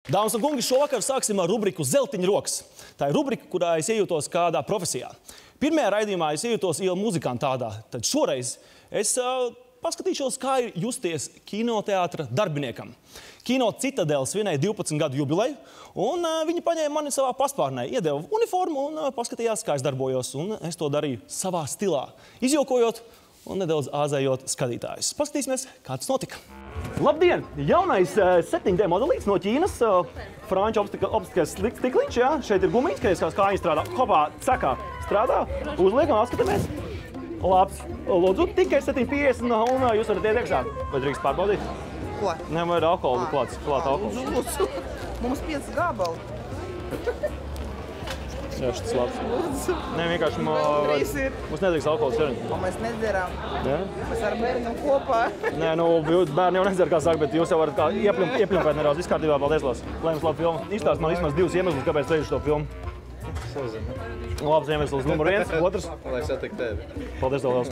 Dāmas un kungi, šovakar sāksim ar rubriku Zeltiņa rokas. Tā ir rubrika, kurā es iejūtos kādā profesijā. Pirmajā raidījumā es iejūtos ielu muzikantā tādā. Tad šoreiz es paskatīšos, kā ir justies kinoteātra darbiniekam. Kino Citadele svinēja 12 gadu jubileju, un viņi paņēma mani savā paspārnē, iedeva uniformu un paskatījās, kā es darbojos, un es to darīju savā stilā, izjokojot un nedaudz āzējot skatītājus. Paskatīsimies, kā tas notika. Labdien! Jaunais 7D modelīts no Ķīnas, franču optiskais stikliņš, jā. Šeit ir gumijas, kā viņi strādā. Hopā, cekā strādā, uzliekam, atskatāmies. Labs. Lūdzu, tikai 7,50 un jūs varat iet iekšā. Vai drīkst pārbaudīt? Ko? Nevajag alkoholu klāt alkoholu. Lūdzu, mums 5 gabali. Jā, šis labs. Nē, vienkārši mums nedrīkst alkohols ķeriņš. Un mēs nedzerām. Jā? Mēs ar bērniem kopā. Nē, nu, bērni jau nedzer, kā saka, bet jūs jau varat kā iepļumpēt nedaudz. Viss kārtībā, paldies, Lās. Lai jums labi filmu. Izstāst man vismaz 2 iemeslus, kāpēc reizes šo filmu. Labs iemesls numur 1, otrs. Lai satiktu tevi. Paldies, tev, Lās.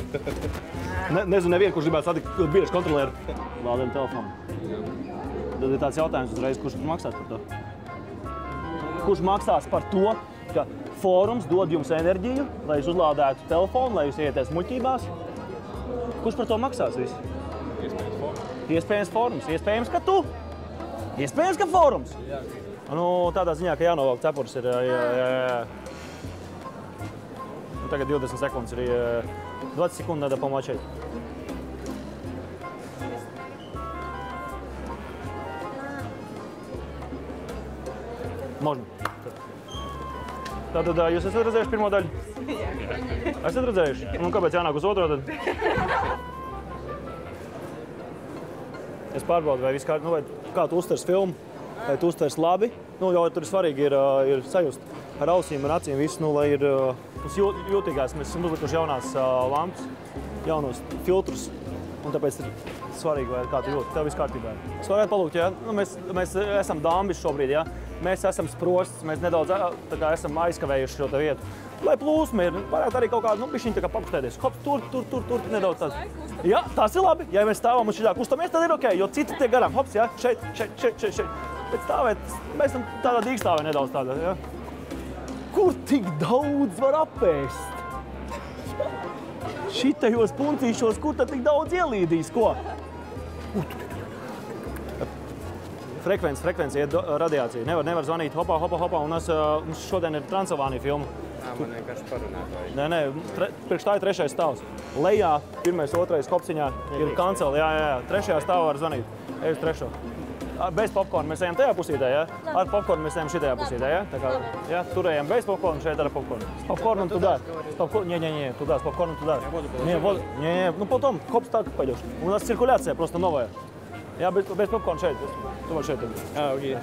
Nezinu nevienu, kurš gribētu satikt biļešu kontrolieru. Lādiem telefonu. Tad ir tāds jautājums uzreiz, kurš maksās par to? Kurš maksās par to, ka fórums dod jums enerģiju, lai jūs uzlādētu telefonu, lai jūs ieties muļķībās? Kurš par to maksās visu? Iespējams fórums. Iespējams, ka tu. Iespējams, ka fórums. Nu, tādā ziņā, ka jānovelk cepurs ir. Nu, tagad 20 sekundes ir 20 sekundi, надо помолчать. Можно. Tātad jūs esat redzējuši pirmo daļu? Jā. Esat redzējuši? Un kāpēc jānāk uz otro tad? Es pārbaudu, vai viss kā tu uztvers filmu, vai tu uztvers labi. Nu, jo tur svarīgi ir sajust ar ausīm, ar acīm visu, nu, lai ir jūtīgās. Mēs esam uzlikuši jaunās lampas, jaunos filtrus, un tāpēc ir svarīgi, vai kā tu jūti. Tev viss kārtībā. Es varētu palūgt, jā? Nu, mēs esam dāmbis šobrīd, jā? Mēs esam sprostas, mēs nedaudz tā kā esam aizkavējuši šo vietu. Lai plūsma ir, varētu arī kaut kādu, nu, bišķiņ tā kā pakustēties. Hop, tur, nedaudz tāds. Jā, tas ir labi. Ja mēs stāvam un šitā kustamies, tad ir ok, jo citi tiek garām. Hops, jā, šeit. Bet stāvēt, mēs esam tādā dīkstāvē nedaudz tādā, jā. Kur tik daudz var apēst? Šitajos puncīšos, kur tad tik daudz ielīdīs, ko? Frekvence, iet radiācija. Nevar zvanīt hopā, un mums šodien ir Transilvānija filma. Man vienkārši parunāt vajag. Nē, priekš tā ir 3. stāvs. Lejā, 1., 2. hopsiņā ir kanceli, jā. 3. stāvā var zvanīt. Ej uz 3. Bez popkorna mēs ejam tajā pusītē, jā? Ar popkornu mēs ejam šitajā pusītē, jā? Tā kā, jā, tur ejam bez popkorna, šeit ar popkornu. Popkornu туда. Не, туда, с попкорном туда. Не, ну потом, хоп, так пойдешь. У нас циркуляция просто новая. Я без попкорна шейт. Думаю, шейт. Окей.